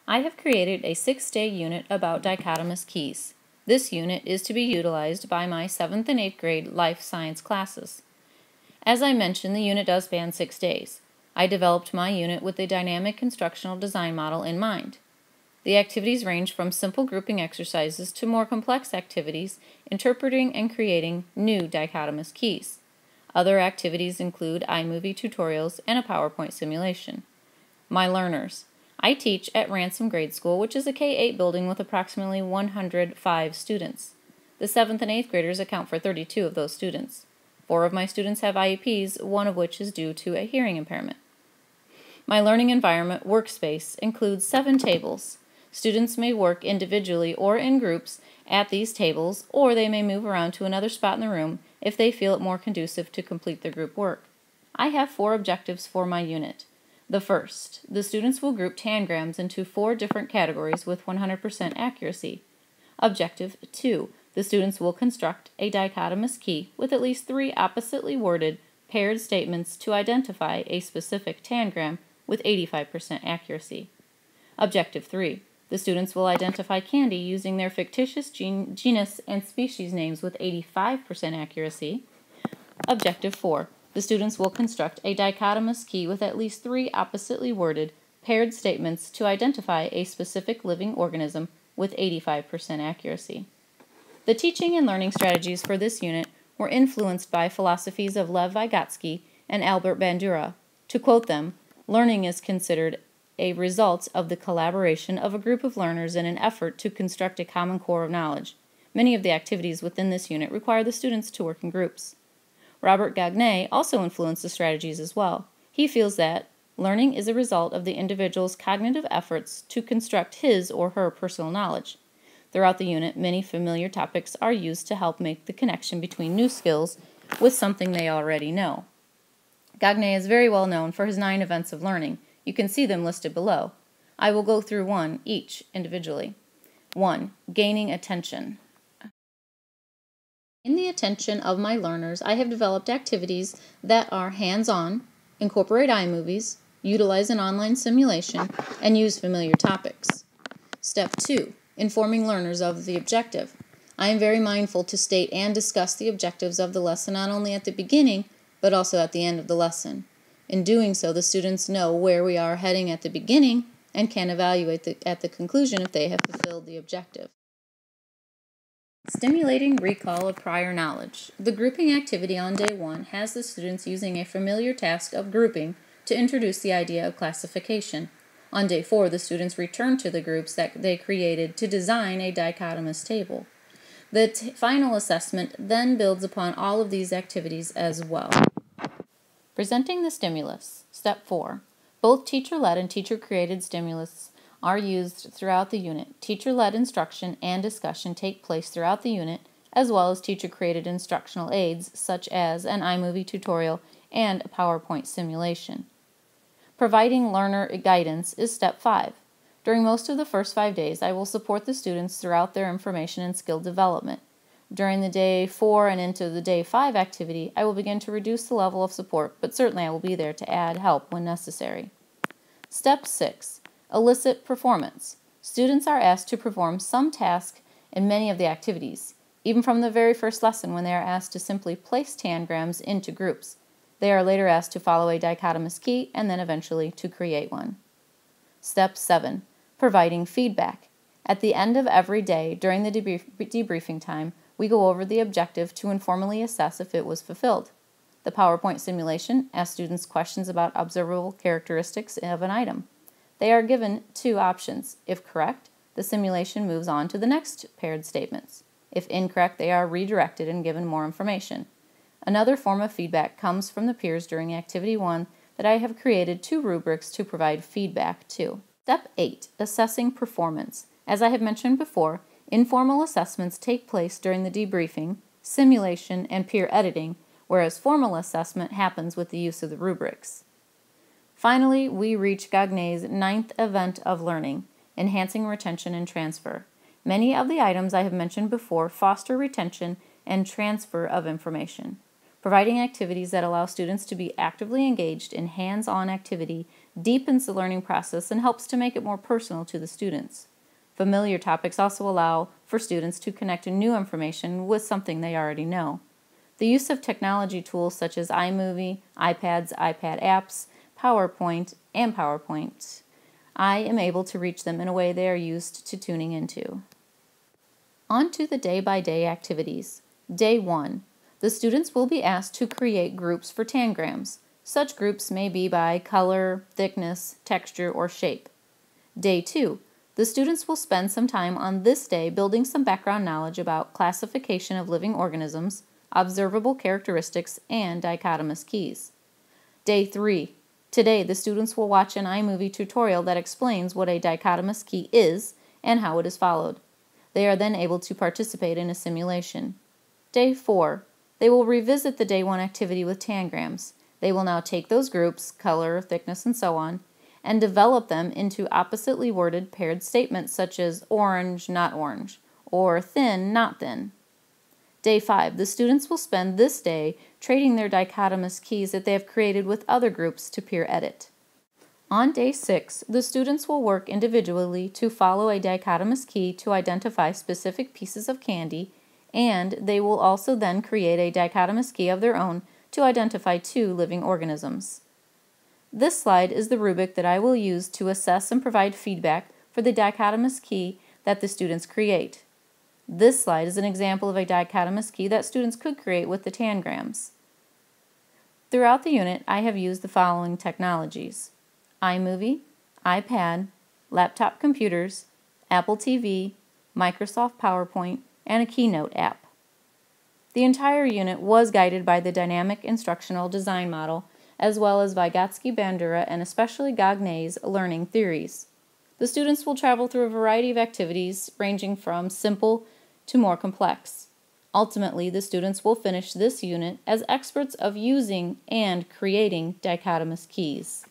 I have created a 6-day unit about dichotomous keys. This unit is to be utilized by my 7th and 8th grade life science classes. As I mentioned, the unit does span 6 days. I developed my unit with a dynamic instructional design model in mind. The activities range from simple grouping exercises to more complex activities, interpreting and creating new dichotomous keys. Other activities include iMovie tutorials and a PowerPoint simulation. My learners. I teach at Ransom Grade School, which is a K-8 building with approximately 105 students. The 7th and 8th graders account for 32 of those students. 4 of my students have IEPs, one of which is due to a hearing impairment. My learning environment workspace includes 7 tables. Students may work individually or in groups at these tables, or they may move around to another spot in the room if they feel it more conducive to complete their group work. I have 4 objectives for my unit. The first, the students will group tangrams into 4 different categories with 100% accuracy. Objective 2, the students will construct a dichotomous key with at least 3 oppositely worded paired statements to identify a specific tangram with 85% accuracy. Objective 3, the students will identify candy using their fictitious genus and species names with 85% accuracy. Objective 4, the students will construct a dichotomous key with at least 3 oppositely worded paired statements to identify a specific living organism with 85% accuracy. The teaching and learning strategies for this unit were influenced by philosophies of Lev Vygotsky and Albert Bandura. To quote them, learning is considered a result of the collaboration of a group of learners in an effort to construct a common core of knowledge. Many of the activities within this unit require the students to work in groups. Robert Gagné also influenced the strategies as well. He feels that learning is a result of the individual's cognitive efforts to construct his or her personal knowledge. Throughout the unit, many familiar topics are used to help make the connection between new skills with something they already know. Gagné is very well known for his 9 events of learning. You can see them listed below. I will go through one each individually. 1. Gaining attention. In the attention of my learners, I have developed activities that are hands-on, incorporate iMovies, utilize an online simulation, and use familiar topics. Step 2. Informing learners of the objective. I am very mindful to state and discuss the objectives of the lesson not only at the beginning, but also at the end of the lesson. In doing so, the students know where we are heading at the beginning and can evaluate at the conclusion if they have fulfilled the objective. Stimulating recall of prior knowledge. The grouping activity on day 1 has the students using a familiar task of grouping to introduce the idea of classification. On day 4, the students return to the groups that they created to design a dichotomous table. The final assessment then builds upon all of these activities as well. Presenting the stimulus. Step 4. Both teacher-led and teacher-created stimulus are used throughout the unit. Teacher-led instruction and discussion take place throughout the unit, as well as teacher-created instructional aids such as an iMovie tutorial and a PowerPoint simulation. Providing learner guidance is step 5. During most of the first 5 days, I will support the students throughout their information and skill development. During the day 4 and into the day 5 activity, I will begin to reduce the level of support, but certainly I will be there to add help when necessary. Step 6. Elicit performance. Students are asked to perform some task in many of the activities, even from the very first lesson when they are asked to simply place tangrams into groups. They are later asked to follow a dichotomous key and then eventually to create one. Step 7. Providing feedback. At the end of every day during the debriefing time, we go over the objective to informally assess if it was fulfilled. The PowerPoint simulation asks students questions about observable characteristics of an item. They are given 2 options. If correct, the simulation moves on to the next paired statements. If incorrect, they are redirected and given more information. Another form of feedback comes from the peers during Activity 1 that I have created 2 rubrics to provide feedback to. Step 8. Assessing performance. As I have mentioned before, informal assessments take place during the debriefing, simulation, and peer editing, whereas formal assessment happens with the use of the rubrics. Finally, we reach Gagné's 9th event of learning, enhancing retention and transfer. Many of the items I have mentioned before foster retention and transfer of information. Providing activities that allow students to be actively engaged in hands-on activity deepens the learning process and helps to make it more personal to the students. Familiar topics also allow for students to connect new information with something they already know. The use of technology tools such as iMovie, iPads, iPad apps, PowerPoint, and PowerPoint, I am able to reach them in a way they are used to tuning into. On to the day-by-day activities. Day 1. The students will be asked to create groups for tangrams. Such groups may be by color, thickness, texture, or shape. Day 2. The students will spend some time on this day building some background knowledge about classification of living organisms, observable characteristics, and dichotomous keys. Day 3. Today, the students will watch an iMovie tutorial that explains what a dichotomous key is and how it is followed. They are then able to participate in a simulation. Day 4. They will revisit the Day 1 activity with tangrams. They will now take those groups, color, thickness, and so on, and develop them into oppositely worded paired statements such as orange, not orange, or thin, not thin. Day 5. The students will spend this day trading their dichotomous keys that they have created with other groups to peer edit. On Day 6, the students will work individually to follow a dichotomous key to identify specific pieces of candy, and they will also then create a dichotomous key of their own to identify 2 living organisms. This slide is the rubric that I will use to assess and provide feedback for the dichotomous key that the students create. This slide is an example of a dichotomous key that students could create with the tangrams. Throughout the unit, I have used the following technologies: iMovie, iPad, laptop computers, Apple TV, Microsoft PowerPoint, and a Keynote app. The entire unit was guided by the dynamic instructional design model, as well as Vygotsky-Bandura and especially Gagnet's learning theories. The students will travel through a variety of activities ranging from simple to more complex. Ultimately, the students will finish this unit as experts of using and creating dichotomous keys.